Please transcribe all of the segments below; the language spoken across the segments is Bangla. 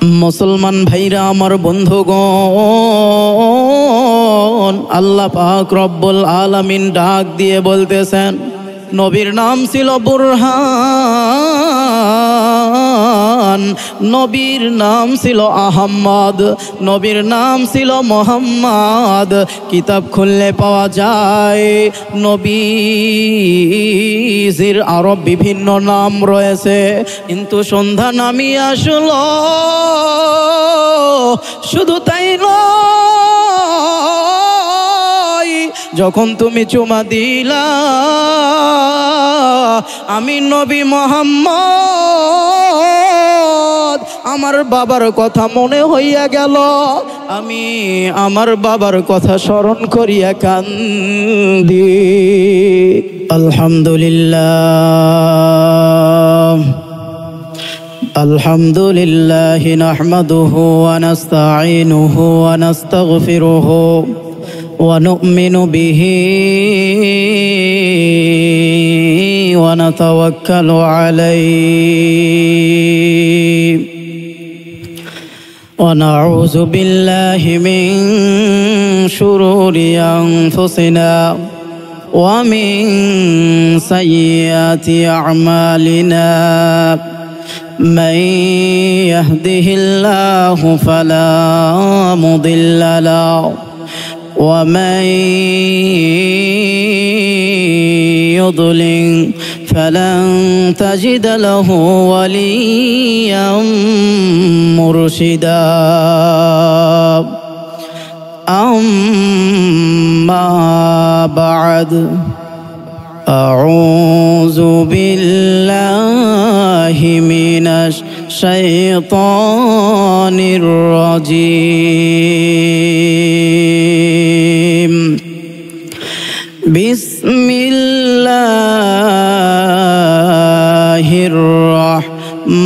মুসলমান ভাইরা আমার বন্ধুগণ, আল্লাহ পাক রব্বুল আলামিন ডাক দিয়ে বলতেছেন, নবীর নাম ছিল বুরহান, নবীর নাম ছিল আহম্মদ, নবীর নাম ছিল মোহাম্মদ। কিতাব খুললে পাওয়া যায় নবীজির আরো বিভিন্ন নাম রয়েছে, কিন্তু সন্ধ্যা নামিয়ে আসলো। শুধু তাই নয়, যখন তুমি চুমা দিলা আমি নবী মোহাম্মদ, আমার বাবার কথা মনে হইয়া গেল, আমি আমার বাবার কথা স্মরণ করিয়া কান্দি। আলহামদুলিল্লাহ আলহামদুলিল্লাহ নাহমাদুহু ওয়া নাস্তাঈনুহু ওয়া নাস্তাগফিরুহু ওয়া নু'মিনু বিহি ওয়া নাতাওয়াক্কালু আলাইহি ওয়া নাউযু বিল্লাহি মিন শুরুরি আনফুসিনা ওয়া মিন সাইয়্যাতি আ'মালিনা। من يهده الله فلا مضل له ومن يضلل فلن تجد له وليا مرشدا. أما بعد، أعوذ بالله من الشيطان الرجيم. بسم الله الرحمن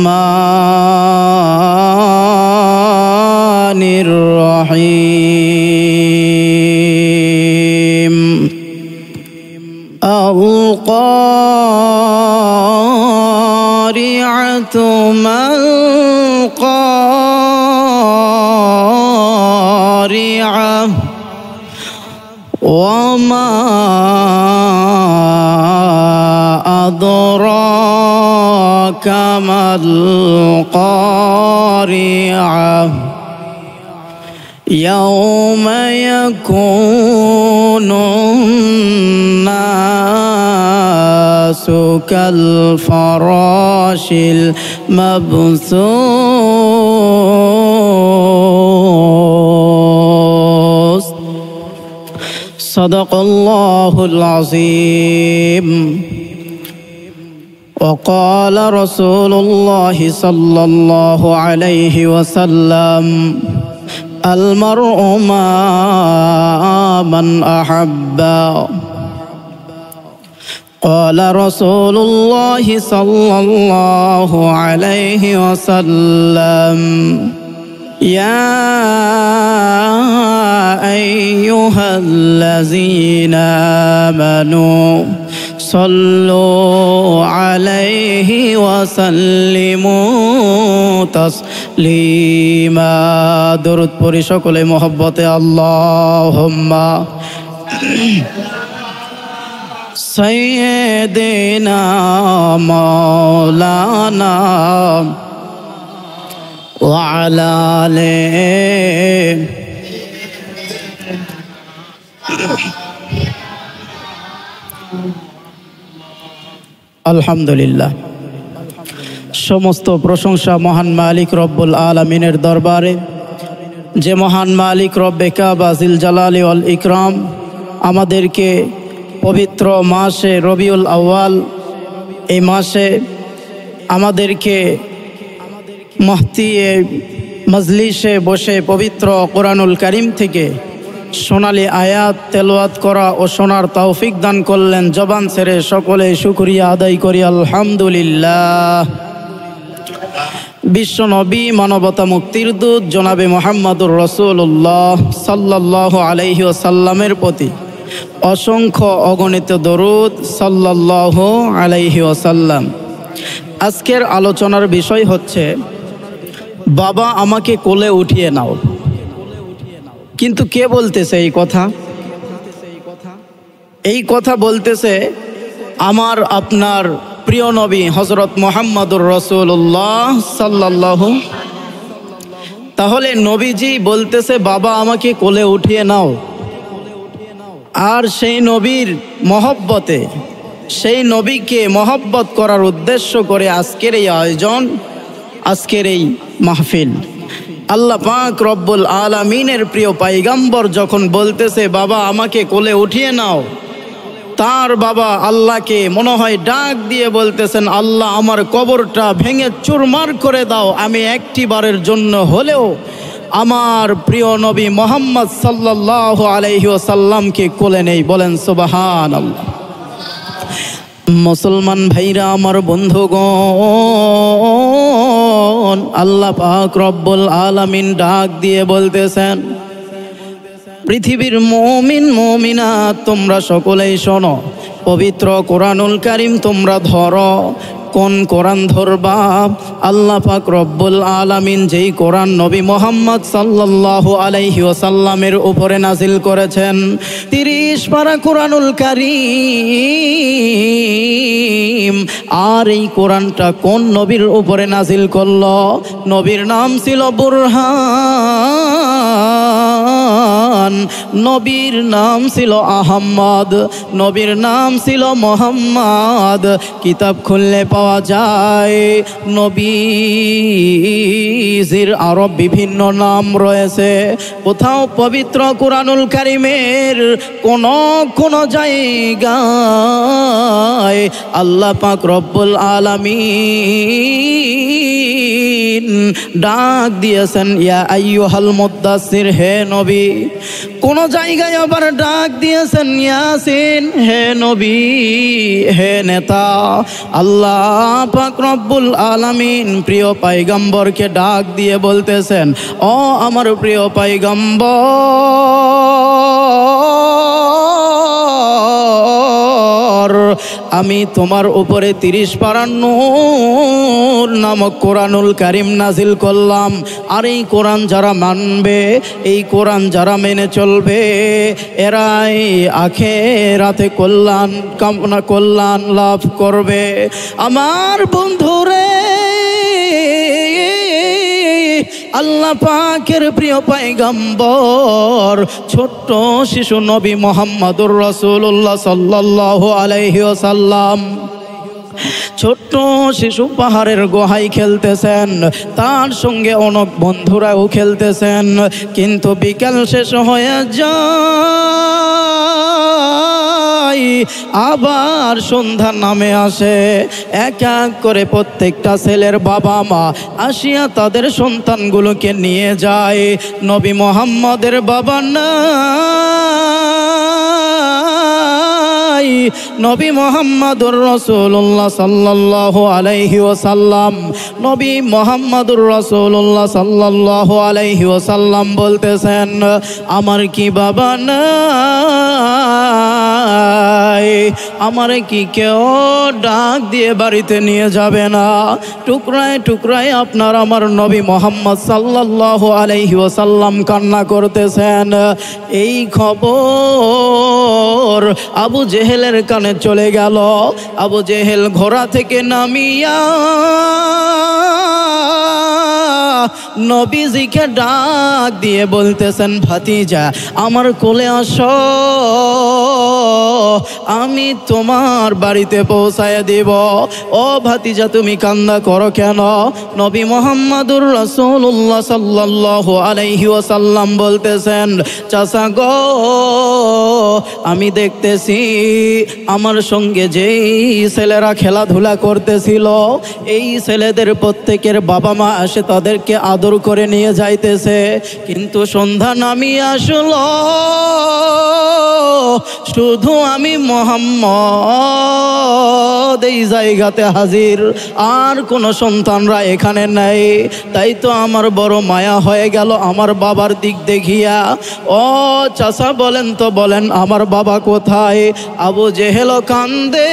الرحيم. القارعة ما القارعة وما أدراك ما القارعة. يوم يكون الناس كالفراش المبثوث. صدق الله العظيم. وقال رسول الله صلى الله عليه وسلم: المرء مع من أحب. قال رسول الله صلى الله عليه وسلم: يا أيها الذين آمنوا صلوا عليه وسلموا تسليما. درود পড়ি সকলে মহব্বতে আল্লাহুম্মা সাইয়্যিদিনা মাওলানা ওয়া আলা আলিহি। আলহামদুলিল্লাহ, সমস্ত প্রশংসা মহান মালিক রব্বুল আলামিনের দরবারে, যে মহান মালিক রব্বে কাবা জিল জালালি ওয়াল ইকরাম আমাদেরকে পবিত্র মাসে রবিউল আউয়াল, এই মাসে আমাদেরকে মাহতি মজলিসে বসে পবিত্র কোরআনুল কারীম থেকে সোনালী আয়াত তেলাওয়াত করা ও শোনার তৌফিক দান করলেন। জবান ছেড়ে সকলে শুকরিয়া আদায় করি আলহামদুলিল্লাহ। বিশ্ব নবী, মানবতা মুক্তির দূত জনাবে মুহাম্মদুর রাসূলুল্লাহ সাল্লাল্লাহু আলাইহি ওয়াসাল্লামের প্রতি অসংখ্য অগণিত দরুদ সাল্লাল্লাহু আলাইহি ওয়াসাল্লাম। আজকের আলোচনার বিষয় হচ্ছে বাবা আমাকে কোলে উঠিয়ে নাও। কিন্তু কে বলতেছে এই কথা? এই কথা বলতেছে আমার আপনার প্রিয় নবী হযরত মুহাম্মদুর রাসূলুল্লাহ সাল্লাল্লাহু। তাহলে নবীজি বলতেছে বাবা আমাকে কোলে উঠিয়ে নাও, আর সেই নবীর মহব্বতে, সেই নবীকে মহব্বত করার উদ্দেশ্য করে আজকের এই আয়োজন, আজকের এই মাহফিল। আল্লাহ পাক রব্বুল আলামিনের প্রিয় পয়গম্বর যখন বলতেছে বাবা আমাকে কোলে উঠিয়ে নাও, তার বাবা আল্লাহকে মনে হয় ডাক দিয়ে বলতেছেন আল্লাহ আমার কবরটা ভেঙে চুরমার করে দাও, আমি একটি বারের জন্য হলেও আমার প্রিয় নবী মুহাম্মদ সাল্লাল্লাহু আলাইহি ওয়াসাল্লামকে কোলে নেই। বলেন সুবহানাল্লাহ। মুসলমান ভাইরা আমার বন্ধুগণ, আল্লাহ পাক রব্বুল আলামিন ডাক দিয়ে বলতেছেন পৃথিবীর মুমিন মুমিনাত তোমরা সকলেই শোনো, পবিত্র কোরআনুল কারীম তোমরা ধরো। কোন কোরআন ধরবা? আল্লাহ পাক রব্বুল আলামিন যেই কোরআন নবী মুহাম্মদ সাল্লাল্লাহু আলাইহি ওয়াসাল্লামের উপরে নাজিল করেছেন, 30 পারা কোরআনুল কারীম। আর এই কোরআনটা কোন নবীর উপরে নাজিল করলো? নবীর নাম ছিল বুরহান, নবীর নাম ছিল আহমদ, নবীর নাম ছিল মোহাম্মদ। কিতাব খুললে পাওয়া যায় নবীজির আরো বিভিন্ন নাম রয়েছে। কোথাও পবিত্র কোরআনুল কারীমের কোন জায়গায় আল্লাহ পাক রব্বুল আলামিন ডাক দিয়েছেন ইয়া আইয়ুহাল মুদ্দাসসির, হে নবী। কোন জায়গায় আবার ডাক দিয়েছেন ইয়াসিন, হে নবী, হে নেতা। আল্লাহ পাক রব্বুল আলামিন প্রিয় পয়গম্বরকে ডাক দিয়ে বলতেছেন ও আমার প্রিয় পয়গম্বর, আমি তোমার উপরে 30 পারা নূর নামক কোরআনুল কারীম নাজিল করলাম। আর এই কোরআন যারা মানবে, এই কোরআন যারা মেনে চলবে, এরাই আখিরাতে কল্যাণ কামনা, কল্যাণ লাভ করবে। আমার বন্ধুরে, আল্লাহ পাকের প্রিয় পয়গম্বর ছোট্ট শিশু নবী মুহাম্মদুর রাসূলুল্লাহ সাল্লাল্লাহু আলাইহি ওয়াসাল্লাম ছোট্ট শিশু পাহাড়ের গুহায় খেলতেছেন, তার সঙ্গে অনেক বন্ধুরাও খেলতেছেন। কিন্তু বিকেল শেষ হয়ে যায়, আবার সন্ধ্যা নামে আসে। এক এক করে প্রত্যেকটা ছেলের বাবা মা আসিয়া তাদের সন্তানগুলোকে নিয়ে যায়। নবী মুহাম্মদের বাবা নাই, নবী মুহাম্মদুর রাসূলুল্লাহ সাল্লাল্লাহু আলাইহি ওয়াসাল্লাম, নবী মুহাম্মদুর রাসূলুল্লাহ সাল্লাল্লাহু আলাইহি ওয়াসাল্লাম বলতেছেন আমার কি বাবা নাই? আমারে কি কেউ ডাক দিয়ে বাড়িতে নিয়ে যাবে না? টুকরায় টুকরায় আপনার আমার নবী মুহাম্মদ সাল্লাল্লাহু আলাইহি ওয়াসাল্লাম কান্না করতেছেন। এই খবর আবু জেহেলের কানে চলে গেল। আবু জেহেল ঘোড়া থেকে নামিয়া নবীজিকে ডাক দিয়ে বলতেছেন ভাতিজা আমার কোলে আসো, আমি তোমার বাড়িতে পৌঁছায় দিব। ও ভাতিজা তুমি কান্না করো কেন? নবী মুহাম্মদুর রাসূলুল্লাহ সাল্লাল্লাহু আলাইহি ওয়াসাল্লাম বলতেছেন চাচা গো, আমি দেখতেছি আমার সঙ্গে যেই ছেলেরা খেলাধুলা করতেছিল, এই ছেলেদের প্রত্যেকের বাবা মা আসে তাদেরকে আদর করে নিয়ে যাইতেছে। কিন্তু সন্ধ্যা নামিয়ে আসলো, শুধু আমি মুহাম্মদ এই জায়গাতে হাজির, আর কোনো সন্তানরা এখানে নাই। তাই তো আমার বড় মায়া হয়ে গেল আমার বাবার দিক দেখিয়া। ও চাচা বলেন তো, বলেন আমার বাবা কোথায়? আবু জেহেল কান্দে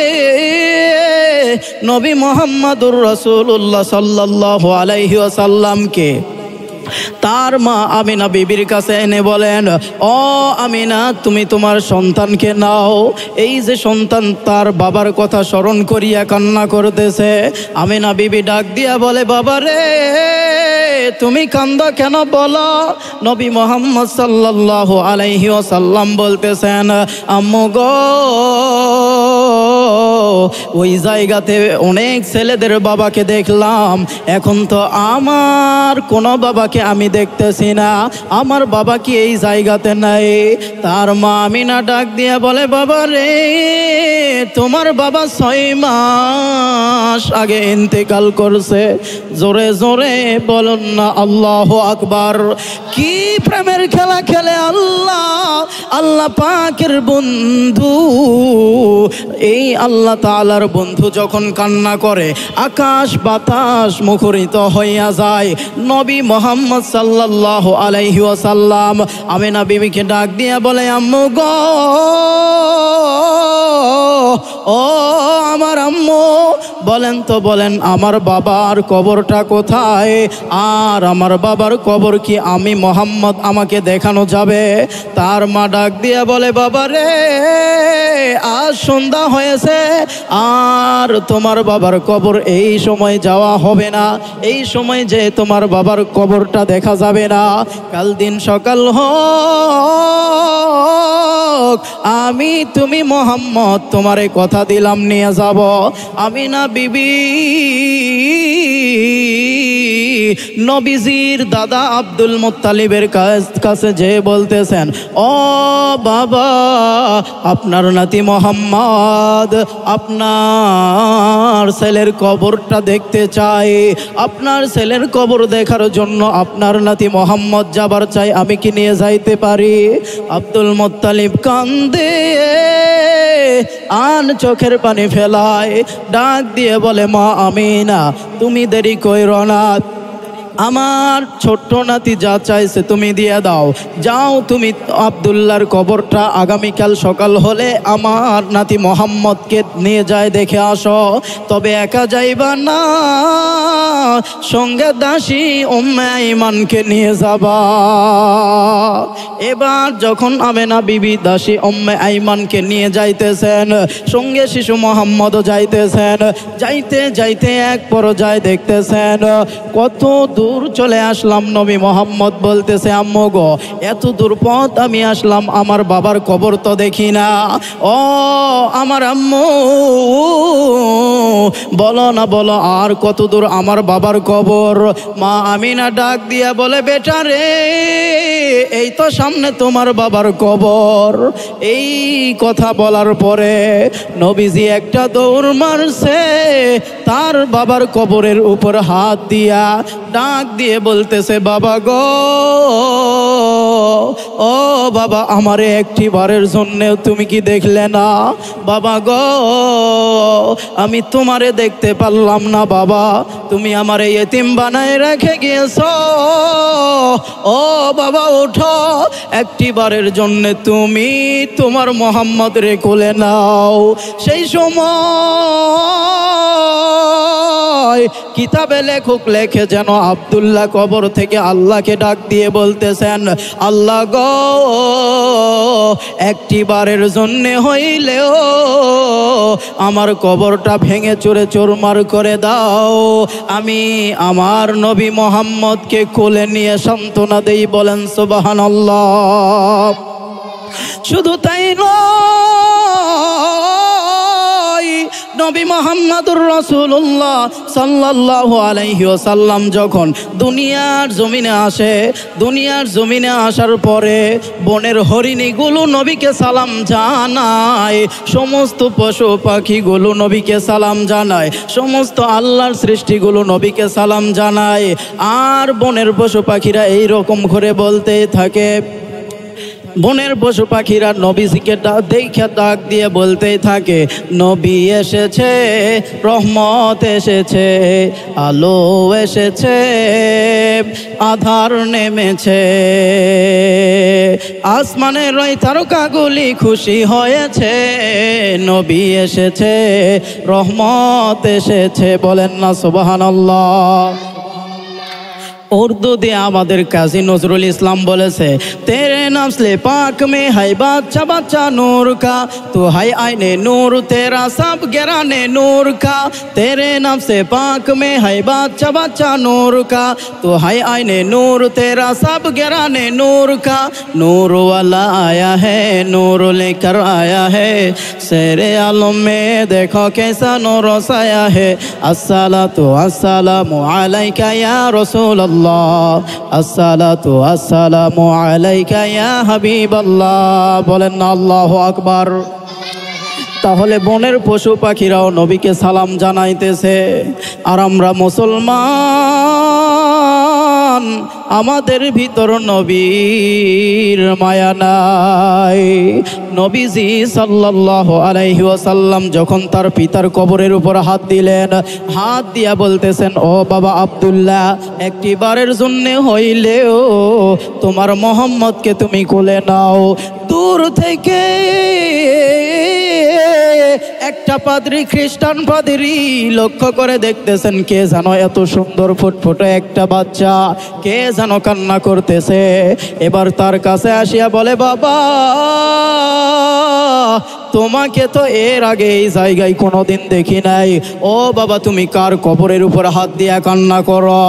নবী মুহাম্মদুর রাসূলুল্লাহ সাল্লাল্লাহু আলাইহি ওয়াসাল্লামকে তার মা আমিনা বিবির কাছে এনে বলেন, ও আমিনা, তুমি তোমার সন্তানকে নাও। এই যে সন্তান তার বাবার কথা স্মরণ করিয়া কান্না করতেছে, আমিনা বিবি ডাক দিয়া বলে, বাবা রে, তুমি কান্দা কেন বলো? নবী মুহাম্মদ সাল্লাল্লাহু আলাইহি ওয়াসাল্লাম বলতেছেন, আম্মু গো, ওই জায়গাতে অনেক ছেলেদের বাবাকে দেখলাম, এখন তো আমার কোনো বাবাকে আমি দেখতেছি না, আমার বাবা কি এই জায়গাতে নাই? তার মা আমিনা ডাক দিয়ে বলে, বাবা রে, তোমার বাবা 6 মাস আগে ইন্তেকাল করছে। জোরে জোরে বলুন না আল্লাহু আকবার। কি প্রেমের খেলা খেলে আল্লাহ! আল্লাহ পাকের বন্ধু, এই আল্লাহ তাআলার বন্ধু যখন কান্না করে আকাশ বাতাস মুখরিত হইয়া যায়। নবী মুহাম্মদ সাল্লাল্লাহু আলাইহি ওয়াসাল্লাম আমিনা বিবিকে ডাক দিয়া বলে, আম্মু গো, ও আমার আম্মু, বলেন তো বলেন, আমার বাবার কবরটা কোথায়? আর আমার বাবার কবর কি আমি মুহাম্মদ আমাকে দেখানো যাবে? তার মা ডাক দিয়া বলে, বাবা রে, আজ সন্ধ্যা হয়েছে, আর তোমার বাবার কবর এই সময় যাওয়া হবে না, এই সময় যে তোমার বাবার কবরটা দেখা যাবে না। কাল দিন সকাল হোক, আমি তুমি মুহাম্মদ তোমারে কথা দিলাম নিয়ে যাব। আমিনা বিবি নবীজির দাদা আব্দুল মুত্তালিবের কাছে যে বলতেছেন, ও বাবা, আপনার নাতি মুহাম্মদ আপনার ছেলের কবরটা দেখতে চাই, আপনার ছেলের কবর দেখার জন্য আপনার নাতি মুহাম্মদ যাবার চাই, আমি কি নিয়ে যাইতে পারি? আব্দুল মুত্তালিব কান্দে আন চোখের পানি ফেলায়, ডাক দিয়ে বলে, মা আমিনা, তুমি দেরি কইরো না, আমার ছোট্ট নাতি যা চাইছে তুমি দিয়ে দাও, যাও তুমি আব্দুল্লাহর কবরটা আগামীকাল সকাল হলে আমার নাতি মুহাম্মদকে নিয়ে যায় দেখে আসো, তবে একা যাইবা না, সঙ্গে দাসী উম্মে আইমানকে নিয়ে যাবা। এবার যখন আমিনা বিবি দাসী উম্মে আইমানকে নিয়ে যাইতেছেন, সঙ্গে শিশু মুহাম্মদও যাইতেছেন, যাইতে যাইতে এক পর্যায়ে দেখতেছেন কত দূর চলে আসলাম। নবী মুহাম্মদ বলতেছে, আম্মু গো, এত দূর পথ আমি আসলাম, আমার বাবার কবর তো দেখি না। ও আমার আম্মু, বলো না, বলো আর কত দূর আমার বাবার কবর? মা আমিনা ডাক দিয়া বলে, বেটা রে, এই তো সামনে তোমার বাবার কবর। এই কথা বলার পরে নবীজি একটা দৌড় মারছে, তার বাবার কবরের উপর হাত দিয়া ডাক দিয়ে বলতেছে, বাবা গো, ও বাবা, আমারে একটি বারের জন্যেও তুমি কি দেখলে না? বাবা গো, আমি তোমারে দেখতে পারলাম না বাবা, তুমি আমারে ইতিম বানায় রেখে গিয়েছো। ও বাবা, ওঠো, একটি বারের জন্য তুমি তোমার মুহাম্মদ রে কোলে নাও। সেই সময় কিতাবে লেখক লেখে যেন আব্দুল্লাহ কবর থেকে আল্লাহকে ডাক দিয়ে বলতেছেন, আল্লাহ গো, একটি বারের জন্য হইলেও আমার কবরটা ভেঙে চুরে চুরমার করে দাও, আমি আমার নবী মুহাম্মদকে কোলে নিয়ে সান্ত্বনা দেই। বলেন সুবহানাল্লাহ। শুধু তাই নয়, নবী মুহাম্মদুর রাসূলুল্লাহ সাল্লাল্লাহু আলাইহি ওয়াসাল্লাম যখন দুনিয়ার জমিনে আসে, দুনিয়ার জমিনে আসার পরে বনের হরিণীগুলো নবীকে সালাম জানায়, সমস্ত পশু পাখিগুলো নবীকে সালাম জানায়, সমস্ত আল্লাহর সৃষ্টিগুলো নবীকে সালাম জানায়। আর বনের পশু পাখিরা এই রকম করে বলতে থাকে, বনের পশু পাখিরা নবীজিকে দেখে ডাক দিয়ে বলতেই থাকে, নবী এসেছে, রহমত এসেছে, আলো এসেছে, আধার নেমেছে, আসমানের ওই তারকাগুলি খুশি হয়েছে, নবী এসেছে, রহমত এসেছে। বলেন না সুবহানাল্লাহ। उर्दू दिया আমাদের কাজী নজরুল ইসলাম বলেছে, तेरे नस्ले पाक में है बच्चा बच्चा नूर का, तू है आईने नूर तेरा सब गिराने नूर का, तेरे नफ्से पाक में है बच्चा बच्चा नूर का, तू है आईने नूर तेरा सब गिराने नूर का, नूर वाला आया है नूर लेकर आया है, शेरे आलम में देखो कैसा नूर साया है, अस्सलातु अस्सलामु अलैका या रसूल अस्सलातु अस्सलामु अलैका या হাবিবাল্লাহ। বলেন না আল্লাহু আকবার। তাহলে বনের পশু পাখিরাও নবীকে সালাম জানাইতেছে, আর আমরা মুসলমান, আমাদের ভিতর নবীর মায়া নাই। নবীজি সাল্লাল্লাহু আলাইহি ওয়াসাল্লাম যখন তার পিতার কবরের উপর হাত দিলেন, হাত দিয়া বলতেছেন, ও বাবা আব্দুল্লাহ, একটি বারের জন্য হইলেও তোমার মোহাম্মদকে তুমি কোলে নাও। দূর থেকে একটা পাদ্রী, খ্রিস্টান পাদ্রী লক্ষ্য করে দেখতেছেন, কে যেন এত সুন্দর ফুটফুটে একটা বাচ্চা, কে যেন কান্না করতেছে। এবার তার কাছে আসিয়া বলে, বাবা তোমাকে তো এর আগে এই জায়গায় কোনোদিন দেখি নাই। ও বাবা, তুমি কার কবরের উপর হাত দিয়া কান্না করো?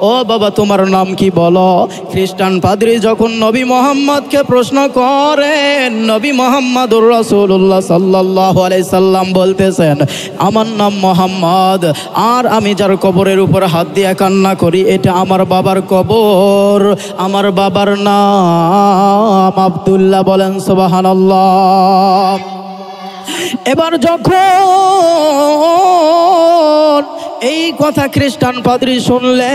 ও বাবা, তোমার নাম কি বলো? খ্রিস্টান পাদ্রী যখন নবী মোহাম্মদকে প্রশ্ন করেন, নবী মোহাম্মদুর রাসূলুল্লাহ সাল্লাল্লাহু আলাইহি সাল্লাম বলতেছেন, আমার নাম মোহাম্মদ, আর আমি যার কবরের উপর হাত দিয়া কান্না করি এটা আমার বাবার কবর, আমার বাবার নাম আব্দুল্লাহ। বলেন সুবহানাল্লাহ। এবার যখন এই কথা খ্রিস্টান পাদ্রী শুনলেন,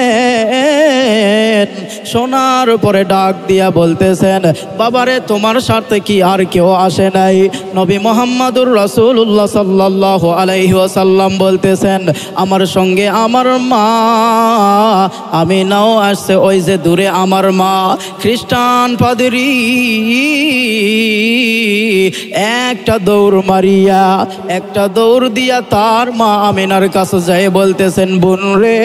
শোনার পরে ডাক দিয়া বলতেছেন, বাবারে তোমার সাথে কি আর কেউ আসে নাই? নবী মুহাম্মদুর রাসূলুল্লাহ সাল্লাল্লাহু আলাইহি ওয়াসাল্লাম বলতেছেন, আমার সঙ্গে আমার মা আমিনাও আসছে, ওই যে দূরে আমার মা। খ্রিস্টান পাদ্রী একটা দৌড় মারিয়া, একটা দৌড় দিয়া তার মা আমিনার কাছে যায় বলতেছেন, বোন রে,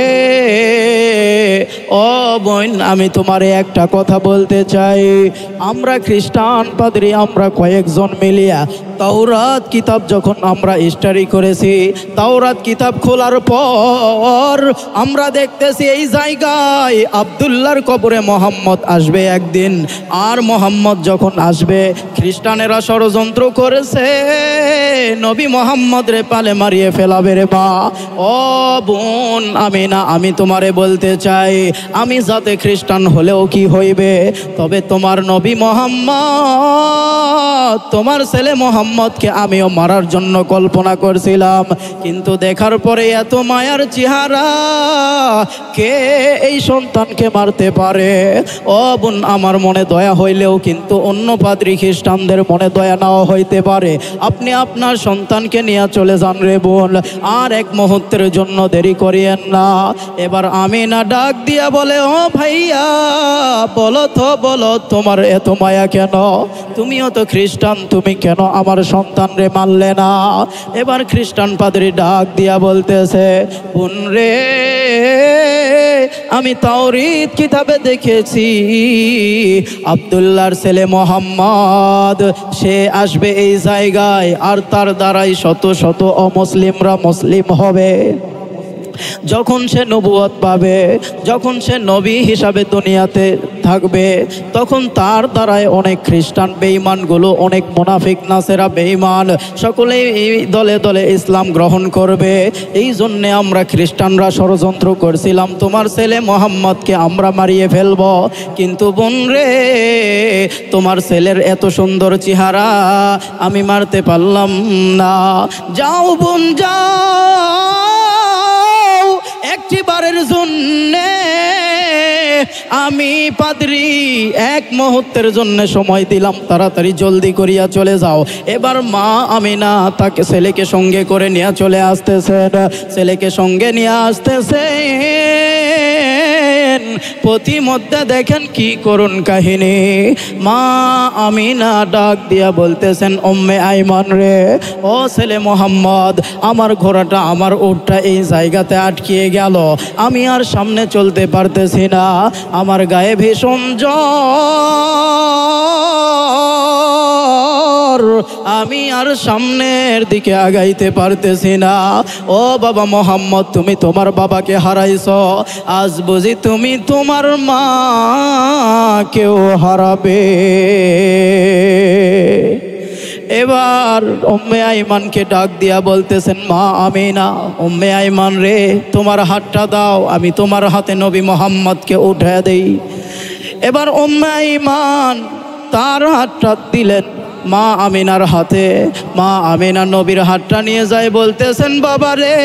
ও বোন, আমি তোমারে একটা কথা বলতে চাই। আমরা খ্রিস্টান পাদ্রী, আমরা কয়েকজন মিলিয়া তাওরাত কিতাব যখন আমরা স্টাডি করেছি, তাওরাত কিতাব খোলার পর আমরা দেখতেছি এই জায়গায় আব্দুল্লাহর কবরে মোহাম্মদ আসবে একদিন। আর মোহাম্মদ যখন আসবে, খ্রিস্টানেরা ষড়যন্ত্র করেছে নবী মোহাম্মদ রে পালে মারিয়ে ফেলাবে রে মা। ও বোন আমিনা, আমি তোমারে বলতে চাই, আমি যাতে খ্রিস্টান হলেও কি হইবে, তবে তোমার নবী মোহাম্মদ, তোমার ছেলে মোহাম্মদকে আমিও মারার জন্য কল্পনা করছিলাম, কিন্তু দেখার পরে এত মায়ার চেহারা, কে এই সন্তানকে মারতে পারে? ও বোন, আমার মনে দয়া হইলেও কিন্তু অন্য পাদ্রী খ্রিস্টানদের মনে দয়া নাও হইতে পারে। আপনি আপনার সন্তানকে নিয়ে চলে যান রে বোন, আর এক মুহূর্তের জন্য দেরি করিয়েন না। এবার আমিনা ডাক দিয়া বলে, ও ভাইয়া, বলো তো, বলো তোমার এত মায়া কেন? তুমিও তো খ্রিস্টান, তুমি কেন আমার সন্তান রে মানলে না? এবার খ্রিস্টান পাদ্রী ডাক দিয়া বলতেছে, বোন রে, আমি তাওরাত কিতাবে দেখেছি আব্দুল্লাহর ছেলে মোহাম্মদ, সে আসবে এই জায়গায়, আর তার দ্বারাই শত শত অমুসলিমরা মুসলিম হবে। যখন সে নবুয়ত পাবে, যখন সে নবী হিসাবে দুনিয়াতে থাকবে, তখন তার দ্বারাই অনেক খ্রিস্টান বেঈমানগুলো, অনেক মুনাফিক নাসেরা বেঈমান সকলেই এই দলে দলে ইসলাম গ্রহণ করবে। এই জন্যে আমরা খ্রিস্টানরা ষড়যন্ত্র করছিলাম তোমার ছেলে মোহাম্মদকে আমরা মারিয়ে ফেলব, কিন্তু বোন রে, তোমার ছেলের এত সুন্দর চেহারা আমি মারতে পারলাম না। যাও বোন যাও, একটি বারের জন্যে আমি পাদ্রী এক মুহূর্তের জন্য সময় দিলাম, তাড়াতাড়ি জলদি করিয়া চলে যাও। এবার মা আমিনা তাকে ছেলেকে সঙ্গে করে নিয়ে চলে আসতেছেন, ছেলেকে সঙ্গে নিয়ে আসতেছেন। প্রতিমধ্যে দেখেন কি করুন কাহিনী, মা আমিনা ডাক দিয়া বলতেছেন, উম্মে আইমান রে, ও ছেলে মোহাম্মদ, আমার ঘোড়াটা আমার উটটা এই জায়গাতে আটকিয়ে গেল, আমি আর সামনে চলতে পারতেছি না, আমার গায়ে ভীষণ জ্বর, আমি আর সামনের দিকে আগাইতে পারতেছি না। ও বাবা মোহাম্মদ, তুমি তোমার বাবাকে হারাইছ, আজ বুঝি তুমি তোমার মাকেও হারাবে। এবার উম্মে আইমানকে ডাক দিয়া বলতেছেন, মা আমিনা, উম্মে আইমান রে, তোমার হাতটা দাও, আমি তোমার হাতে নবী মোহাম্মদকে উঠে দেই। এবার উম্মে আইমান তার হাতটা দিলেন মা আমিনার হাতে। মা আমিনা নবীর হাতটা নিয়ে যায়, বলতেছেন, বাবা রে,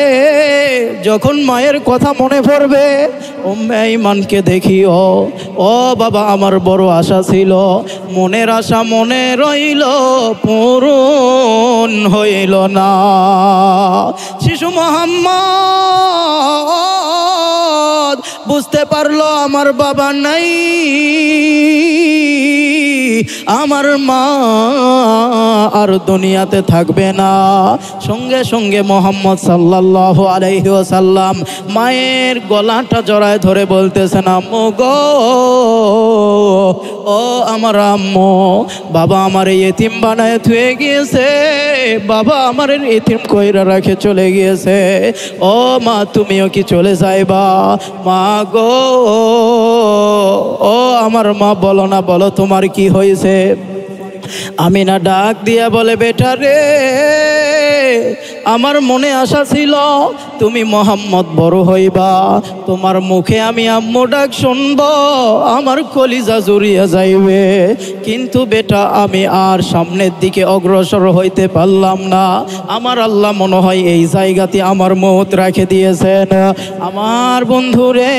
যখন মায়ের কথা মনে পড়বে উম্মে আইমানকে দেখিও। ও বাবা, আমার বড় আশা ছিল, মনের আশা মনে রইল, পূরণ হইল না। শিশু মোহাম্মদ বুঝতে পারলো আমার বাবা নাই, আমার মা আর দুনিয়াতে থাকবে না। সঙ্গে সঙ্গে মোহাম্মদ সাল্লাল্লাহু আলাইহি ওয়াসাল্লাম মায়ের গলাটা জড়ায় ধরে বলতেছেন, আম্মু গো, ও আমার আম্মু, বাবা আমার এতিম বানায় থুয়ে গিয়েছে, বাবা আমার এতিম কইরা রাখে চলে গিয়েছে। ও মা, তুমিও কি চলে যাইবা? মা গো, ও আমার মা, বলো না, বলো তোমার কি হয়েছে? আমিনা ডাক দিয়া বলে, বেটা রে, আমার মনে আশা ছিল তুমি মোহাম্মদ বড় হইবা, তোমার মুখে আমি আম্মু ডাক শুনব, আমার কলিজা জুড়িয়া যাইবে, কিন্তু বেটা আমি আর সামনের দিকে অগ্রসর হইতে পারলাম না। আমার আল্লাহ মনে হয় এই জায়গাতে আমার মৌত রেখে দিয়েছেন। আমার বন্ধুরে,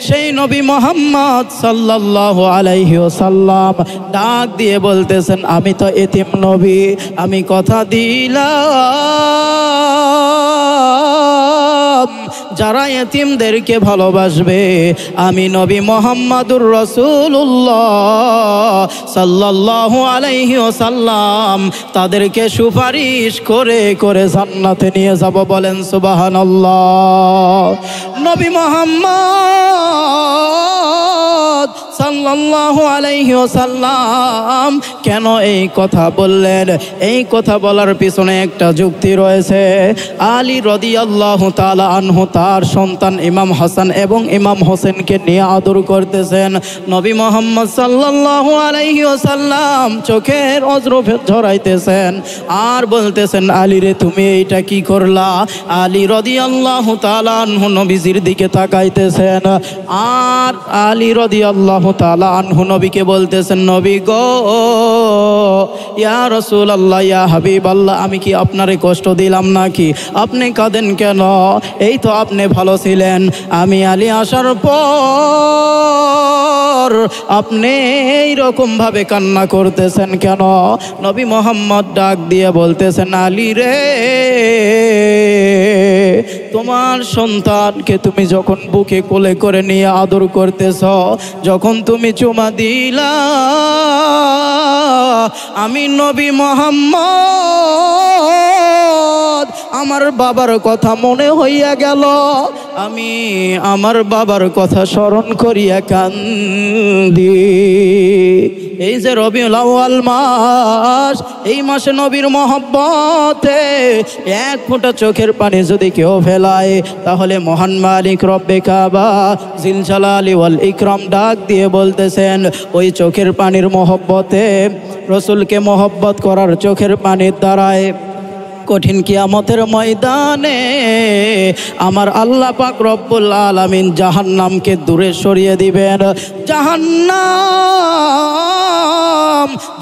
সেই নবী মোহাম্মদ সাল্লাল্লাহু আলাইহি ওয়াসাল্লাম ডাক দিয়ে বলতেছেন, আমি তো এতিম নবী, আমি কথা দিলাম যারা এতিমদেরকে ভালোবাসবে, আমি নবী মুহাম্মাদুর রাসূলুল্লাহ সাল্লাল্লাহু আলাইহি ওয়াসাল্লাম তাদেরকে সুপারিশ করে করে জান্নাতে নিয়ে যাব। বলেন সুবহানাল্লাহ। নবী মুহাম্মদ সাল্লাল্লাহু আলাইহি ওয়াসাল্লাম কেন এই কথা বললেন? এই কথা বলার পিছনে একটা যুক্তি রয়েছে। আলী রাদিয়াল্লাহু তাআলা আনহু তার সন্তান ইমাম হাসান এবং ইমাম হোসেনকে নিয়ে আদর করতেছেন। নবী মুহাম্মদ সাল্লাল্লাহু আলাইহি ওয়াসাল্লাম চোখের অশ্রু ঝরাইতেছেন আর বলতেছেন, আলী রে, তুমি এইটা কি করলা? আলী রাদিয়াল্লাহু তাআলা আনহু নবীজির দিকে তাকাইতেছেন আর আলী রাদিয়াল্লাহু তাআলা আনহু নবীকে বলতেছেন, নবী গো, ইয়া রাসূলুল্লাহ, ইয়া হাবিবাল্লাহ, আমি কি আপনারে কষ্ট দিলাম নাকি? আপনি কাঁদেন কেন? এই তো আপনি ভালো ছিলেন, আমি আলী আসার পর আপনি এইরকম ভাবে কান্না করতেছেন কেন? নবী মুহাম্মদ ডাক দিয়ে বলতেছেন, আলী রে, তোমার সন্তানকে তুমি যখন বুকে কোলে করে নিয়ে আদর করতেছ, যখন তুমি চুমা দিলা, আমি নবী মুহাম্মদ আমার বাবার কথা মনে হইয়া গেল, আমি আমার বাবার কথা স্মরণ করিয়া কান্দি। এই যে রবিউল আউয়াল মাস, এই মাসে নবীর মহব্বতে এক ফোঁটা চোখের পানি যদি কেউ ফেলায়, তাহলে মহান মালিক রব্বে কাবা জিল জালালি ওয়াল ইকরাম ডাক দিয়ে বলতেছেন, ওই চোখের পানির মহব্বতে, রসুলকে মহব্বত করার চোখের পানির দ্বারায় কঠিন কিয়ামতের ময়দানে আমার আল্লাহ পাক রব্বুল আলামিন জাহান্নামকে দূরে সরিয়ে দিবেন। জাহান্নাম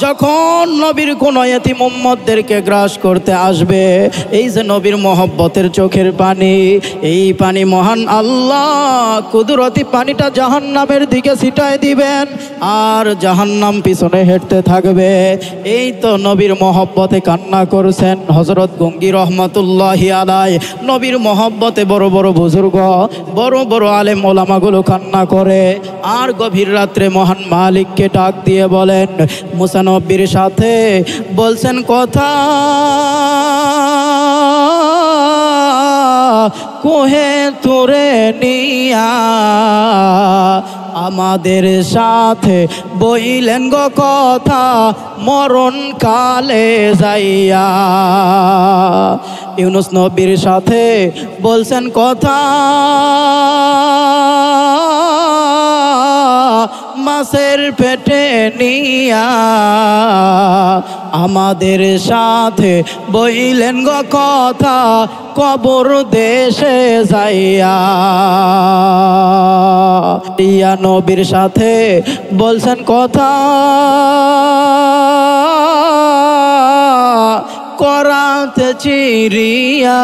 যখন নবীর কোন এতিম উম্মতদেরকে গ্রাস করতে আসবে, এই যে নবীর মহব্বতের চোখের পানি, এই পানি মহান আল্লাহ কুদরতি পানিটা জাহান্নামের দিকে ছিটায় দিবেন, আর জাহান্নাম পিছনে হেঁটতে থাকবে। এই তো নবীর মহব্বতে কান্না করছেন হযরত গঙ্গী রহমাতুল্লাহি আলাইহি। নবীর মহব্বতে বড় বড় বুজুর্গ, বড় বড় আলেম ওলামাগুলো কান্না করে। আর গভীর রাত্রে মহান মালিককে ডাক দিয়ে বলেন, মুসা নবীর সাথে বলছেন কথা, কোহে তোরে নিয়া আমাদের সাথে বইলেন গো কথা, মরণ কালে যাইয়া। ইউনুস নবীর সাথে বলছেন কথা, মাছের পেটে নিয়া আমাদের সাথে বইলেন গো কথা, কবর দেশে যাইয়া। ইয়া নবীর সাথে বলছেন কথা, করাতে চিরিয়া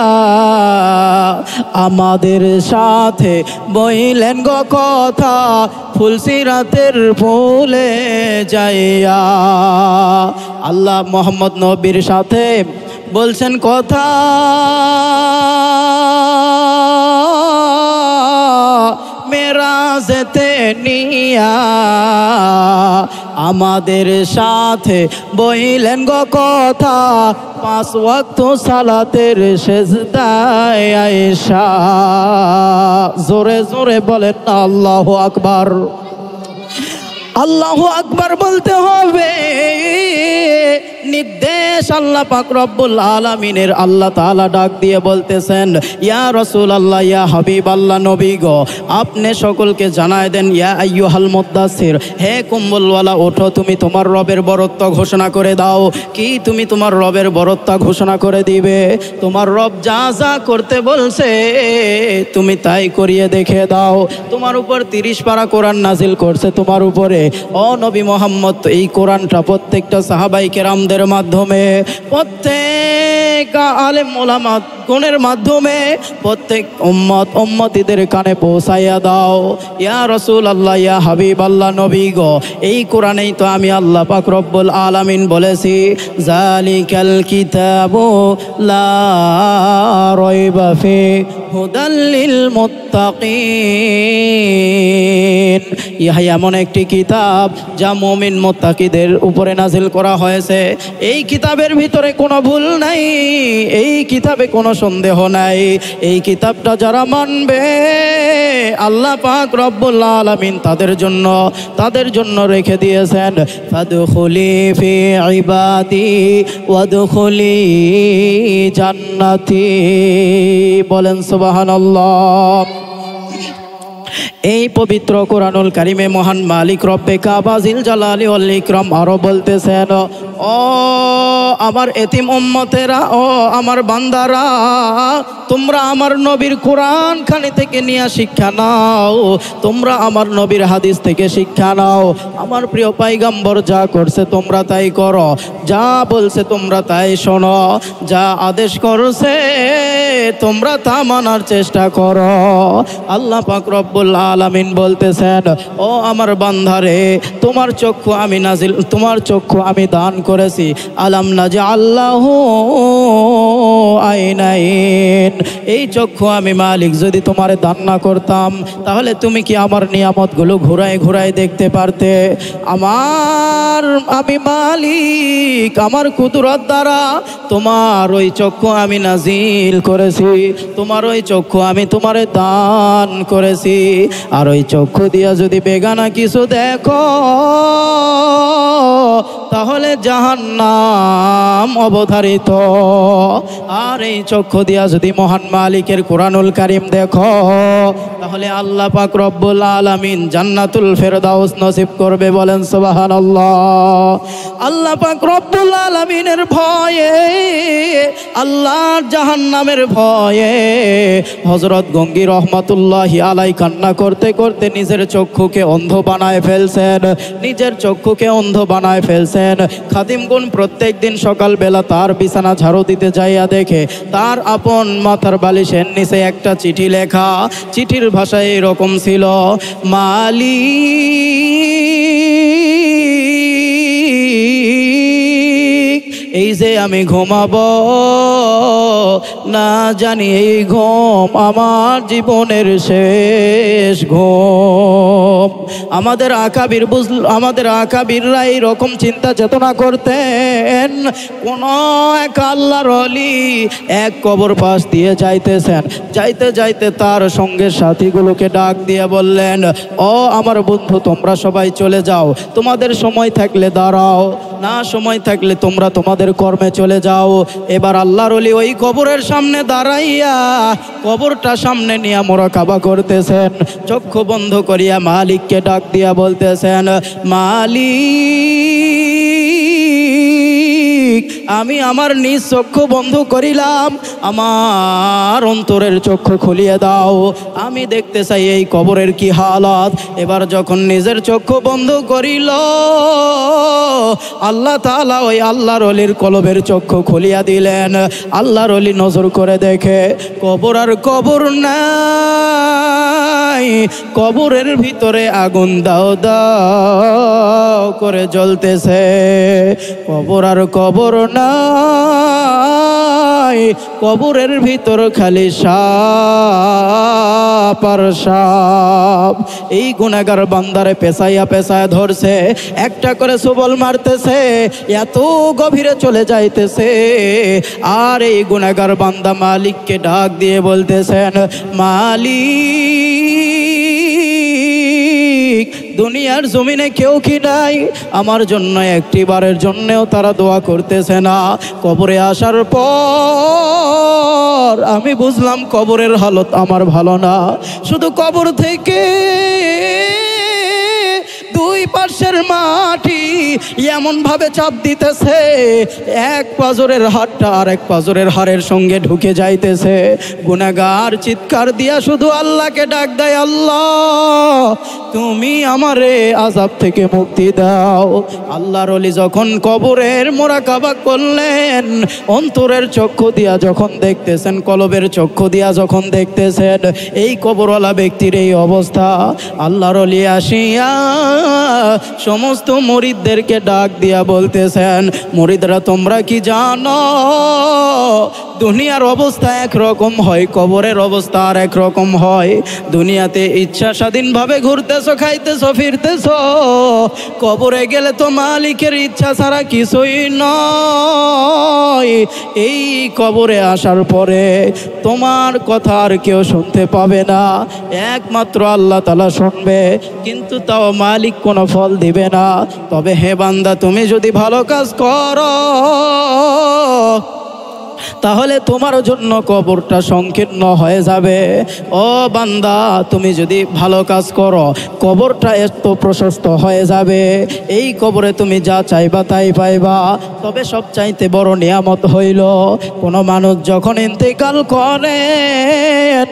আমাদের সাথে বইলেন গো কথা, ফুলসিরাতের ফুলে যাইয়া। আল্লাহ মোহাম্মদ নবীর সাথে বলছেন কথা, মেরাজেতে নিয়া আমাদের সাথে বইলেন গো কথা, 5 ওয়াক্ত সালাতের সেজদায় আয়েশা। জোরে জোরে বলেন আল্লাহু আকবার। আল্লাহু আকবার বলতে হবে। নির্দেশ আল্লাহ পাক রব্বুল আলামিনের। আল্লাহ তাআলা ডাক দিয়ে বলতেছেন, ইয়া রাসূলুল্লাহ, ইয়া হাবিবাল্লাহ, নবী গো, আপনি সকলকে জানায় দেন, ইয়া আইয়ুহাল মুদ্দাসির, হে কম্বলওয়ালা, ওঠো, তুমি তোমার রবের বরত্ব ঘোষণা করে দাও। কি তুমি তোমার রবের বরত্ব ঘোষণা করে দিবে? তোমার রব যা যা করতে বলছে তুমি তাই করিয়ে দেখে দাও। তোমার উপর 30 পারা কোরআন নাজিল করছে তোমার উপরে, ও নবী মুহাম্মদ। এই কোরআনটা প্রত্যেকটা সাহাবায়ে কেরামদের মাধ্যমে, প্রত্যেক আলেম ওলামা গুণের মাধ্যমে প্রত্যেক উম্মতীদের কানে পৌঁছাইয়া দাও। ইয়া রাসূলুল্লাহ, ইয়া হাবিবাল্লাহ, নবী গো, এই কোরআনেই তো আমি আল্লাহ পাক রব্বুল আলামিন বলেছি, যালিকাল কিতাবু লা রাইবা ফি হুদাল লিল মুত্তাকিন। ইহা এমন একটি কিতাব যা মুমিন মুত্তাকিদের উপরে নাজিল করা হয়েছে। এই কিতাবের ভিতরে কোনো ভুল নাই, এই কিতাবে কোনো সন্দেহ নাই। এই কিতাবটা যারা মানবে আল্লাহ পাক রব্বুল আলামিন তাদের জন্য রেখে দিয়েছেন, ফাদখুলি ফি ইবাদি ওয়াদখুলি জান্নাতি। বলেন সুবহানাল্লাহ। এই পবিত্র কোরআনুল কারিমে মহান মালিক রব্বে কাবা জিল জালালি ওয়াল ইকরাম আরো বলতেছেন, ও আমার এতিম উম্মতেরা, ও আমার বান্দারা, তোমরা আমার নবীর কোরআন খানি থেকে নিয়ে শিক্ষা নাও, তোমরা আমার নবীর হাদিস থেকে শিক্ষা নাও। আমার প্রিয় পয়গম্বর যা করছে তোমরা তাই করো, যা বলছে তোমরা তাই শোনো, যা আদেশ করছে তোমরা তা মানার চেষ্টা করো। আল্লাহ পাক রব্বুল আলামিন বলতেছেন, ও আমার বান্দারে, তোমার চক্ষু আমি দান করেছি। আলাম নাজআল্লাহু আইনাইন। এই চক্ষু আমি মালিক যদি তোমারে দান না করতাম, তাহলে তুমি কি আমার নিয়ামতগুলো ঘুরায় ঘুরায় দেখতে পারতে? আমি মালিক, আমার কুদরত দ্বারা তোমার ওই চক্ষু আমি নাজিল করেছি, তোমার ওই চক্ষু আমি তোমারে দান করেছি। আর ওই চক্ষু দিয়া যদি বেগানা কিছু দেখো, তাহলে জাহান্নাম অবধারিত। আর এই চক্ষু দিয়া যদি মহান মালিকের কোরআনুল কারীম দেখো, তাহলে আল্লাহ পাক রব্বুল আলামিন জান্নাতুল ফেরদাউস নসিব করবে। বলেন সুবহানাল্লাহ। আল্লাহ পাক রব্বুল আলামিনের ভয়ে, আল্লাহর জাহান্নামের ভয়ে হযরত গঙ্গী রহমাতুল্লাহি আলাই কান্না করতে করতে নিজের চক্ষুকে অন্ধ বানায় ফেলছেন, নিজের চক্ষুকে অন্ধ বানায় ঘুমায় ফেলছেন। খাদিমগুন প্রত্যেক দিন সকালবেলা তার বিছানা ঝাড়ু দিতে যাইয়া দেখে তার আপন মাথার বালিশের নিচে একটা চিঠি লেখা। চিঠির ভাষায় এরকম ছিল, মালিক, এই যে আমি ঘুমাবো, না জানি এই ঘুম আমার জীবনের শেষ ঘুম। আমাদের আকাবিররা এইরকম চিন্তা চেতনা করতেন। কোন এক আল্লাহর ওলি এক কবর পাশ দিয়ে যাইতেছেন, যাইতে যাইতে তার সঙ্গে সাথীগুলোকে ডাক দিয়ে বললেন, ও আমার বন্ধু, তোমরা সবাই চলে যাও, তোমাদের সময় থাকলে দাঁড়াও, না সময় থাকলে তোমরা তোমাদের কর্মে চলে যাও। এবার আল্লাহর ওলি ওই কবরের সামনে দাঁড়াইয়া কবরটা সামনে নিয়ে মুরাকাবা করতেছেন। চক্ষু বন্ধ করিয়া মালিককে ডাক দিয়া বলতেছেন, মালিক, আমি আমার নিজ চক্ষু বন্ধ করিলাম, আমার অন্তরের চক্ষু খুলিয়ে দাও, আমি দেখতে চাই এই কবরের কি হালাত। এবার যখন নিজের চক্ষু বন্ধ করিল, আল্লাহ তাআলা ওই আল্লাহর ওলির কলবের চক্ষু খুলিয়া দিলেন। আল্লাহর ওলি নজর করে দেখে কবর আর কবর নাই, কবরের ভিতরে আগুন দাও দাও করে জ্বলতেছে। কবর আর কবর নাই, কবরের ভিতর খালি সাপ আর সাপ। এই গুনাহগার বান্দারে পেছাইয়া পেছায়া ধরছে, একটা করে সবল মারতেছে, এত গভীরে চলে যাইতেছে। আর এই গুনাহগার বান্দা মালিককে ডাক দিয়ে বলতেছেন, মালিক, দুনিয়ার জমিনে কেউ কি নাই? আমার জন্য একটি বারের জন্যও তারা দোয়া করতেছে না। কবরে আসার পর আমি বুঝলাম কবরের হালত আমার ভালো না। শুধু কবর থেকে দুই পাশের মাটি এমন ভাবে চাপ দিতেছে, এক পাজরের হাড়টা আর এক পাজরের হাড়ের সঙ্গে ঢুকে যাইতেছে। গুনাহগার চিৎকার দিয়া শুধু আল্লাহকে ডাক দেয়, আল্লাহ, তুমি আমারে আযাব থেকে মুক্তি দাও। আল্লাহর ওলি যখন কবরের মুরাকাবা করলেন, অন্তরের চক্ষু দিয়া যখন দেখতেছেন, কলবের চক্ষু দিয়া যখন দেখতেছেন এই কবরওয়ালা ব্যক্তির এই অবস্থা, আল্লাহর ওলি আসিয়া সমস্ত মুরিদদেরকে ডাক দিয়া বলতেছেন, মুরিদরা, তোমরা কি জানো দুনিয়ার অবস্থা একরকম হয়, কবরের অবস্থা আর একরকম হয়। দুনিয়াতে ইচ্ছা স্বাধীনভাবে ঘুরতেছো, খাইতেছো, ফিরতেছো, কবরে গেলে তো মালিকের ইচ্ছা ছাড়া কিছুই নয়। এই কবরে আসার পরে তোমার কথা আর কেউ শুনতে পাবে না, একমাত্র আল্লাহ তাআলা শুনবে, কিন্তু তাও মালিক কোনো ফল দিবে না। তবে হে বান্দা, তুমি যদি ভালো কাজ করো তাহলে তোমার জন্য কবরটা সংকীর্ণ হয়ে যাবে। ও বান্দা, তুমি যদি ভালো কাজ করো কবরটা এত প্রশস্ত হয়ে যাবে, এই কবরে তুমি যা চাইবা তাই পাইবা। তবে সবচাইতে বড় নিয়ামত হইল, কোনো মানুষ যখন ইন্তেকাল করেন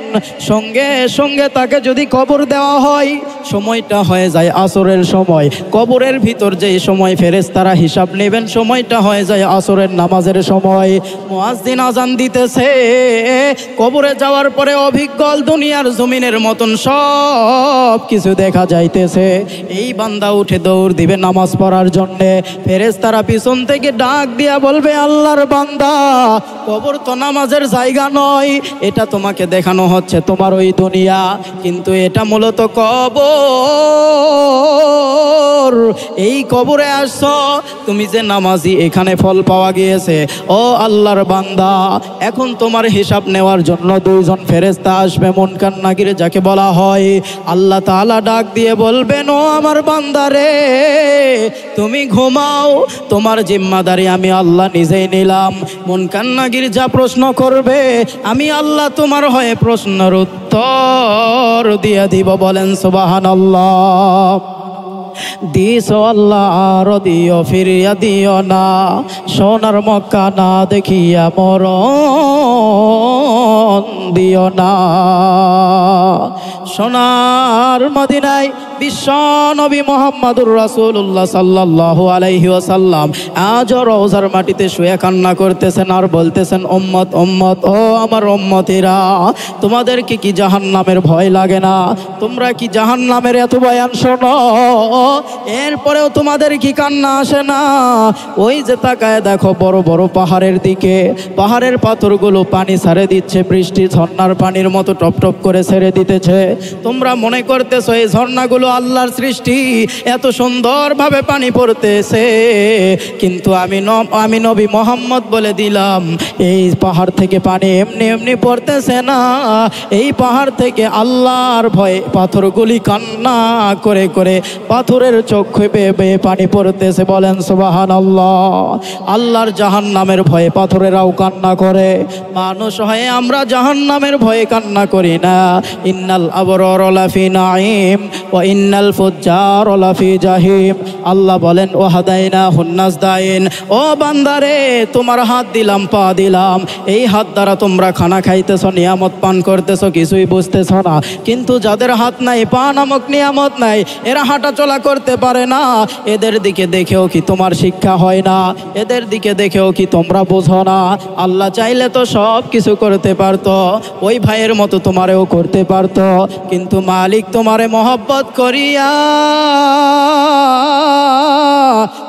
সঙ্গে সঙ্গে তাকে যদি কবর দেওয়া হয়, সময়টা হয়ে যায় আসরের সময়। কবরের ভিতর যেই সময় ফেরেশতারা হিসাব নেবেন, সময়টা হয়ে যায় আসরের নামাজের সময়। মুয়াজ্জিন আজান দিতেছে, কবরে যাওয়ার পরে অভিজ্ঞ দুনিয়ার জমিনের মতন সব কিছু দেখা যাইতেছে। এই বান্দা উঠে দৌড় দিবে নামাজ পড়ার জন্যে, ফেরেশতারা পিছন থেকে ডাক দিয়া বলবে, আল্লাহর বান্দা, কবর তো নামাজের জায়গা নয়, এটা তোমাকে দেখানো হচ্ছে তোমার ওই দুনিয়া, কিন্তু এটা মূলত কবর। এই কবরে আসছো, তুমি যে নামাজি, এখানে ফল পাওয়া গিয়েছে। ও আল্লাহর বান্দা, এখন তোমার হিসাব নেওয়ার জন্য দুইজন ফেরেশতা আসবে, মুনকার নাকির যাকে বলা হয়। আল্লাহ তাআলা ডাক দিয়ে বলবেন, ও আমার বান্দারে, তুমি ঘুমাও, তোমার জিম্মাদারি আমি আল্লাহ নিজেই নিলাম। মুনকার নাকির যা প্রশ্ন করবে আমি আল্লাহ তোমার হয়ে প্রশ্নের উত্তর দিয়ে দিব। বলেন সুবহানাল্লাহ। দিছো আল্লাহ আর দিও, ফিরিয়া দিও না, সোনার মক্কা না দেখিয়া মরণ দিও না। সোনার মদিনায় বিশ্ব নবী মুহাম্মদুর রাসূলুল্লাহ সাল্লাল্লাহু আলাইহি ওয়াসাল্লাম আজ রওজার মাটিতে শুয়ে কান্না করতেছেন আর বলতেছেন, উম্মত উম্মত, ও আমার উম্মতিরা, তোমাদেরকে কি জাহান্নামের ভয় লাগে না? তোমরা কি জাহান্নামের এত বয়ান শোনো, এরপরেও তোমাদের কি কান্না আসে না? ওই যে তাকায় দেখো বড় বড় পাহাড়ের দিকে, পাহাড়ের পাথরগুলো পানি ছেড়ে দিচ্ছে, বৃষ্টি ঝর্ণার পানির মতো টপ টপ করে ছেড়ে দিতেছে। তোমরা মনে করতেছো এই ঝর্ণাগুলো আল্লাহর সৃষ্টি, এত সুন্দরভাবে পানি পড়তেছে, কিন্তু আমি নবী মুহাম্মদ বলে দিলাম, এই পাহাড় থেকে পানি এমনি এমনি পড়তেছে না। এই পাহাড় থেকে আল্লাহর ভয়ে পাথরগুলি কান্না করে করে পাথরের চোখে বেয়ে বেয়ে পানি পড়তেছে। বলেন সুবহানাল্লাহ। আল্লাহর জাহান্নামের ভয়ে পাথরেরাও কান্না করে, মানুষ হয়ে আমরা জাহান্নামের ভয়ে কান্না করি না। ইন্নাল আবরার লাফি নাঈম ওয়া ইন্নাল ফুজ্জার লাফি জাহিম। আল্লাহ বলেন, ও হাদাইনা হুন্নাসদাইন, ও বান্দারে তোমার হাত দিলাম, পা দিলাম, এই হাত দ্বারা তোমরা খানা খাইতেছো, নিয়ামত পান করতেছো, কিছুই বুঝতেছো না। কিন্তু যাদের হাত নাই, পা নামক নিয়ামত নাই, এরা হাঁটা চলা করতে পারে না, এদের দিকে দেখেও কি তোমার শিক্ষা হয় না? এদের দিকে দেখেও কি তোমরা বোঝো না? আল্লাহ চাইলে তো সব কিছু করতে পারতো, ওই ভাইয়ের মতো তোমারেও করতে পারতো, কিন্তু মালিক তোমারে মহব্বত করিয়া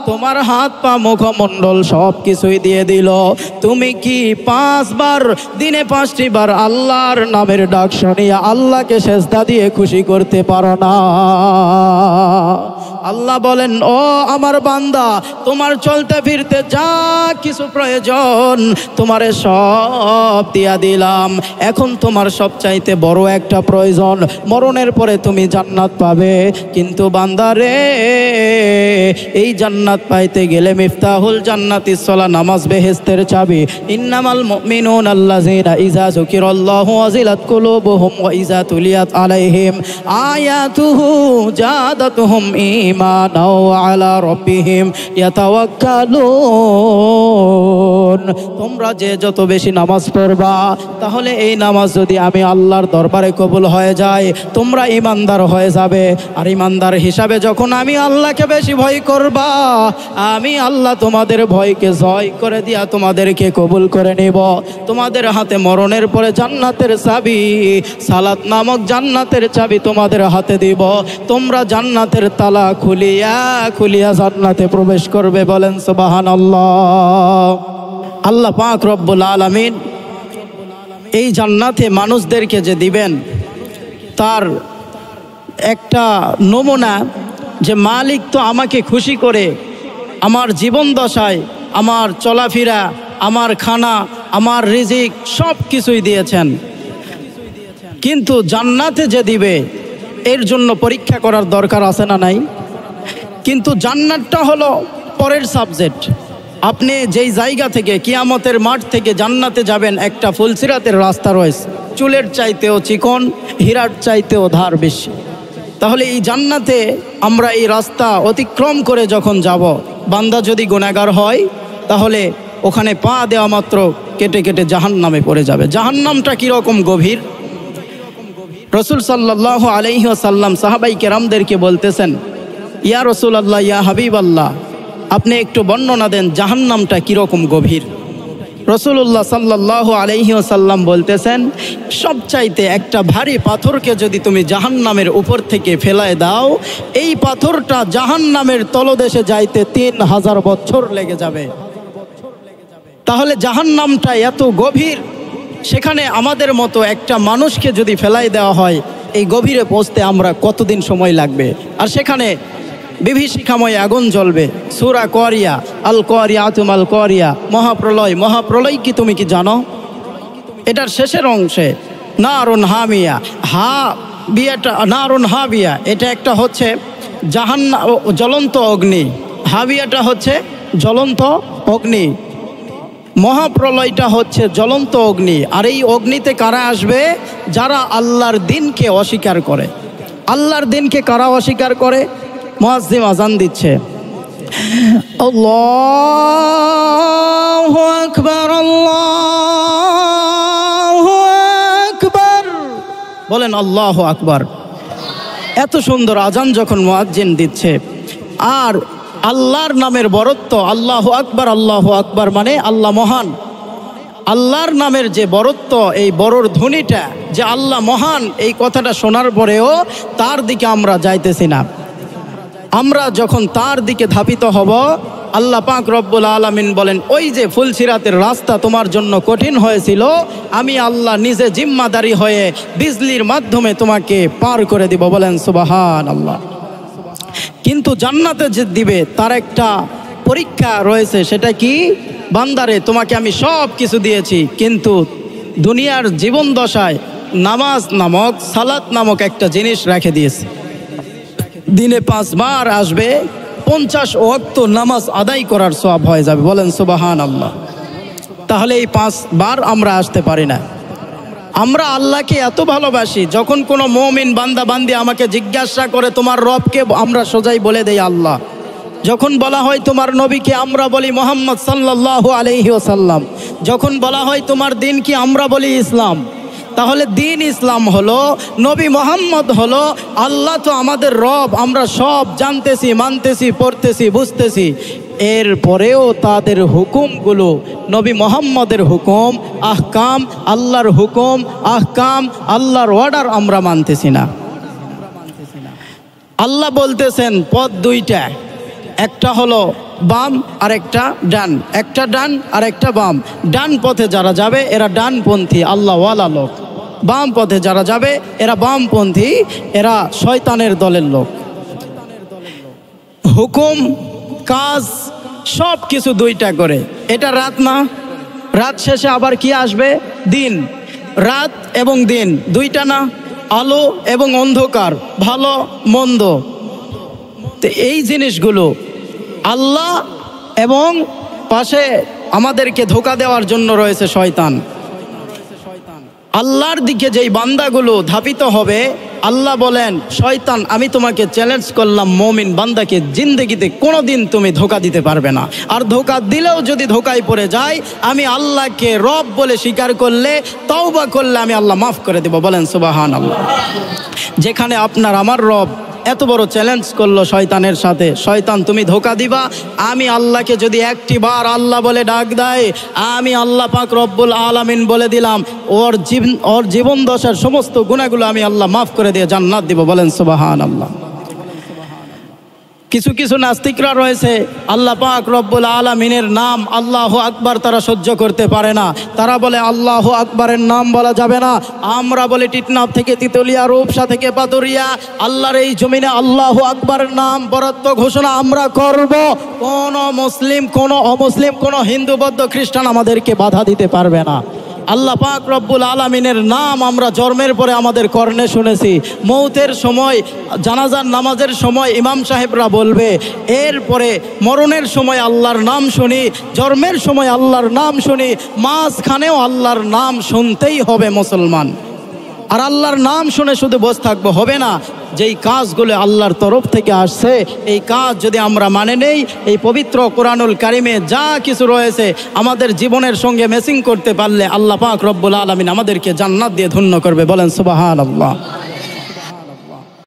তোমার হাত পা মুখমণ্ডল সব কিছুই দিয়ে দিল। তুমি কি 5 বার দিনে 5টি বার আল্লাহর নামের ডাক শুনিয়া আল্লাহকে সেজদা দিয়ে খুশি করতে পারো না? আল্লাহ বলেন, ও আমার বান্দা, তোমার চলতে ফিরতে যা কিছু প্রয়োজন তোমারে সব দিয়া দিলাম। এখন তোমার সবচাইতে বড় একটা প্রয়োজন, মরণের পরে তুমি জান্নাত পাবে। কিন্তু বান্দারে, এই জান্নাত পাইতে গেলে মিফতাহুল জান্নাতিস সালাহ, নামাজ বেহেশতের চাবি। ইন্নামাল মুমিনুনা আল্লাযিনা ইযা যুকিরাল্লাহু ওয়াজিলাত কুলুবুহুম ওয়া ইযা তুলিয়াত আলাইহিম আয়াতুহু জাদাতুহুম ঈমানাও ওয়া আলা রাব্বিহিম ইয়াতাওয়াক্কালুন। তোমরা যে যত বেশি নামাজ পড়বা, তাহলে এই নামাজ যদি আমি আল্লাহর দরবারে কবুল হয়ে যায়, তোমরা ঈমানদার হয়ে যাবে। আর ঈমানদার হিসাবে যখন আমি আল্লাহকে বেশি ভয় করবা, আমি আল্লাহ তোমাদের ভয়কে জয় করে দিয়া তোমাদেরকে কবুল করে নিব। তোমাদের হাতে মরণের পরে জান্নাতের চাবি, সালাত নামক জান্নাতের চাবি তোমাদের হাতে দিব। তোমরা জান্নাতের তালা খুলিয়া খুলিয়া জান্নাতে প্রবেশ করবে। বলেন সুবহানাল্লাহ। আল্লাহ পাক রব্বুল আলামিন এই জান্নাতে মানুষদেরকে যে দিবেন, তার একটা নমুনা যে মালিক তো আমাকে খুশি করে আমার জীবন দশায় আমার চলাফেরা, আমার খানা, আমার রিজিক সব কিছুই দিয়েছেন, কিন্তু জান্নাতে যে দিবে এর জন্য পরীক্ষা করার দরকার আছে না নাই? কিন্তু জান্নাতটা হলো পরের সাবজেক্ট। আপনি যেই জায়গা থেকে, কিয়ামতের মাঠ থেকে জান্নাতে যাবেন, একটা ফুলসিরাতের রাস্তা রয়েছে, চুলের চাইতেও চিকন, হীরার চাইতেও ধার বেশি। তাহলে এই জান্নাতে আমরা এই রাস্তা অতিক্রম করে যখন যাব, বান্দা যদি গুনাহগার হয় তাহলে ওখানে পা দেওয়া মাত্র কেটে কেটে জাহান্নামে পড়ে যাবে। জাহান্নামটা কীরকম গভীর? রসুল সাল্লাল্লাহু আলাইহি ওয়াসাল্লাম সাহাবাই কেরামদেরকে বলতেছেন, ইয়া রাসূলুল্লাহ, ইয়া হাবিবাল্লাহ, আপনি একটু বর্ণনা দেন জাহান্নামটা কীরকম গভীর। রসুল্লাহ সাল্লাল্লাহু আলাইহি ওয়াসাল্লাম বলতেছেন, সবচাইতে একটা ভারী পাথরকে যদি তুমি জাহান্নামের উপর থেকে ফেলায় দাও, এই পাথরটা জাহান্নামের তলদেশে যাইতে 3000 বছর লেগে যাবে। তাহলে জাহান্নামটা এত গভীর, সেখানে আমাদের মতো একটা মানুষকে যদি ফেলাই দেওয়া হয়, এই গভীরে পৌঁছতে আমরা কতদিন সময় লাগবে? আর সেখানে বিভীষিকাময় আগুন জ্বলবে। সূরা কোরিয়া, আল কোরিয়াতু মাল কোরিয়া, মহাপ্রলয়। মহাপ্রলয় কি তুমি কি জানো? এটার শেষের অংশে নারুন হামিয়া, নারুন হাবিয়া, এটা একটা হচ্ছে জ্বলন্ত অগ্নি, হাবিয়াটা হচ্ছে জ্বলন্ত অগ্নি, মহাপ্রলয়টা হচ্ছে জ্বলন্ত অগ্নি। আর এই অগ্নিতে কারা আসবে? যারা আল্লাহর দিনকে অস্বীকার করে। আল্লাহর দিনকে কারা অস্বীকার করে? মুয়াজ্জিন আযান দিচ্ছে, আল্লাহু আকবার, আল্লাহু আকবার, বলেন আল্লাহু আকবার। এত সুন্দর আজান যখন মুয়াজ্জিন দিচ্ছে, আর আল্লাহর নামের বরত্ব, আল্লাহু আকবার মানে আল্লাহ মহান। আল্লাহর নামের যে বরত্ব, এই বড়র ধ্বনিটা যে আল্লাহ মহান, এই কথাটা শোনার পরেও তার দিকে আমরা যাইতেছি না। আমরা যখন তার দিকে ধাবিত হব, আল্লাহ পাক রব্বুল আলামিন বলেন, ওই যে ফুলসিরাতের রাস্তা তোমার জন্য কঠিন হয়েছিল, আমি আল্লাহ নিজে জিম্মাদারি হয়ে বিজলির মাধ্যমে তোমাকে পার করে দিব। বলেন সুবহানাল্লাহ। কিন্তু জান্নাতে যে দিবে তার একটা পরীক্ষা রয়েছে, সেটা কি? বান্দারে, তোমাকে আমি সব কিছু দিয়েছি, কিন্তু দুনিয়ার জীবন দশায় নামাজ নামক, সালাত নামক একটা জিনিস রেখে দিয়েছি। দিনে 5 বার আসবে, 50 ওয়াক্ত নামাজ আদায় করার সওয়াব হয়ে যাবে। বলেন সুবহানাল্লাহ। তাহলে এই 5 বার আমরা আসতে পারি না। আমরা আল্লাহকে এত ভালোবাসি, যখন কোনো মুমিন বান্দা বান্দি আমাকে জিজ্ঞাসা করে তোমার রবকে, আমরা সোজাই বলে দেই আল্লাহ। যখন বলা হয় তোমার নবীকে, আমরা বলি মুহাম্মদ সাল্লাল্লাহু আলাইহি ওয়াসাল্লাম। যখন বলা হয় তোমার দিন কি, আমরা বলি ইসলাম। তাহলে দিন ইসলাম হলো, নবী মুহাম্মদ হলো, আল্লাহ তো আমাদের রব। আমরা সব জানতেছি, মানতেছি, পড়তেছি, বুঝতেছি, এরপরেও তাদের হুকুমগুলো, নবী মুহাম্মদের হুকুম, আহকাম, আল্লাহর হুকুম, আহকাম, আল্লাহর অর্ডার আমরা মানতেছি না। আল্লাহ বলতেছেন পথ 2টা, একটা হলো বাম আর একটা ডান, একটা ডান আর একটা বাম। ডান পথে যারা যাবে এরা ডানপন্থী, আল্লাহওয়ালা লোক। বাম পথে যারা যাবে এরা বামপন্থী, এরা শয়তানের দলের লোক। হুকুম, কাজ সব কিছু 2টা করে। এটা রাত না, রাত শেষে আবার কি আসবে? দিন। রাত এবং দিন 2টা না, আলো এবং অন্ধকার, ভালো মন্দ। তো এই জিনিসগুলো আল্লাহ, এবং পাশে আমাদেরকে ধোঁকা দেওয়ার জন্য রয়েছে শয়তান। আল্লাহর দিকে যেই বান্দাগুলো ধাবিত হবে, আল্লাহ বলেন, শয়তান আমি তোমাকে চ্যালেঞ্জ করলাম, মুমিন বান্দাকে জিন্দেগিতে কোনোদিন তুমি ধোঁকা দিতে পারবে না। আর ধোঁকা দিলেও যদি ধোঁকায় পড়ে যায়, আমি আল্লাহকে রব বলে স্বীকার করলে, তওবা করলে আমি আল্লাহ মাফ করে দেব। বলেন সুবহানাল্লাহ। যেখানে আপনার আমার রব এত বড় চ্যালেঞ্জ করলো শয়তানের সাথে, শয়তান তুমি ধোঁকা দিবা, আমি আল্লাহকে যদি একটি বার আল্লাহ বলে ডাক দেয়, আমি আল্লাহ পাক রব্বুল আলামিন বলে দিলাম, ওর জীবন দশার সমস্ত গুনাহগুলো আমি আল্লাহ মাফ করে দিয়ে জান্নাত দিব। বলেন সুবহানাল্লাহ। কিছু কিছু নাস্তিকরা রয়েছে, আল্লাহ পাক রব্বুল আলামিনের নাম আল্লাহু আকবার তারা সহ্য করতে পারে না। তারা বলে আল্লাহু আকবারের নাম বলা যাবে না। আমরা বলি টিটনাপ থেকে তিতুলিয়া, রূপসা থেকে পাতুরিয়া, আল্লাহর এই জমিনে আল্লাহু আকবারের নাম বরাদ্দ ঘোষণা আমরা করব। কোন মুসলিম, কোন অমুসলিম, কোন হিন্দু, বৌদ্ধ, খ্রিস্টান আমাদেরকে বাধা দিতে পারবে না। আল্লাহ পাক রব্বুল আলামিনের নাম আমরা জন্মের পরে আমাদের কর্ণে শুনেছি, মৌতের সময়, জানাজার নামাজের সময় ইমাম সাহেবরা বলবে, এরপরে মরণের সময় আল্লাহর নাম শুনি, জন্মের সময় আল্লাহর নাম শুনি, মাঝখানেও আল্লাহর নাম শুনতেই হবে মুসলমান। আর আল্লাহর নাম শুনে শুধু বসে থাকবো হবে না। যেই কাজগুলো আল্লাহর তরফ থেকে আসছে, এই কাজ যদি আমরা মানে নেই, এই পবিত্র কোরআনুল কারিমে যা কিছু রয়েছে আমাদের জীবনের সঙ্গে ম্যাচিং করতে পারলে আল্লাহ পাক রব্বুল আলামিন আমাদেরকে জান্নাত দিয়ে ধন্য করবে। বলেন সুবহানাল্লাহ।